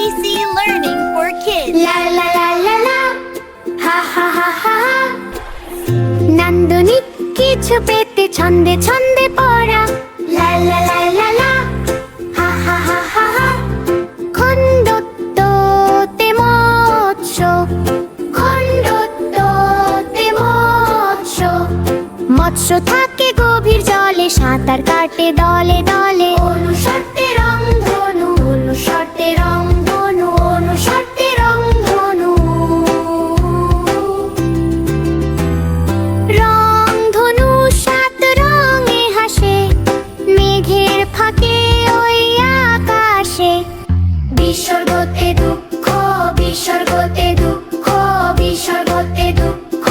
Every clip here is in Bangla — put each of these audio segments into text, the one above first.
ABC Learning for Kids. La la la la la, ha ha ha ha ha. নান্দনিক কিছু পেতে ছন্দে ছন্দে পড়া। La la la la la, ha ha ha ha ha. খণ্ডত্বতে মৎস্য, খণ্ডত্বতে মৎস্য। মৎস্য থাকে গভীর জলে, সাঁতার কাটে দলে দলে। অনুষটে রংধনু, অনুষটে রংধনু, অনুষটে রংধনু। রংধনু সাত রঙে হাসে, মেঘের ফাঁকে ওই আকাশে। বিসর্গতে দুঃখ, বিসর্গতে দুঃখ, বিসর্গতে দুঃখ।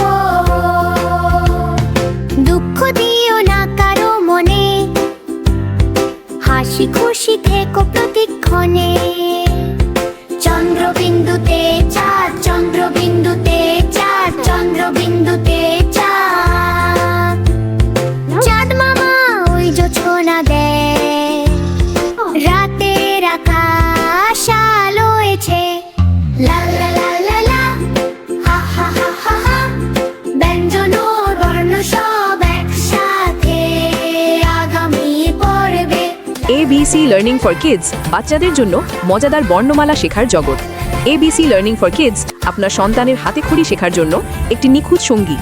দুঃখ দিও না কারো মনে, হাসি খুশি থেকো প্রতিক্ষণে। চন্দ্রবিন্দুতে চাঁদ, চন্দ্রবিন্দুতে চাঁদ, চন্দ্রবিন্দুতে চাঁদ। চাঁদ মামা ওই জোছনা দেয়, রাতের আকাশ আলোয়েছে। লা লা লা লা লা, হা হা হা হা হা। ব্যঞ্জন ও বর্ণ সব একসাথে আগামী পর্বে। ABC Learning for Kids বাচ্চাদের জন্য মজাদার বর্ণমালা শেখার জগৎ। ABC Learning for Kids আপনার সন্তানের হাতেখড়ি শেখার জন্য একটি নিখুঁত সঙ্গী।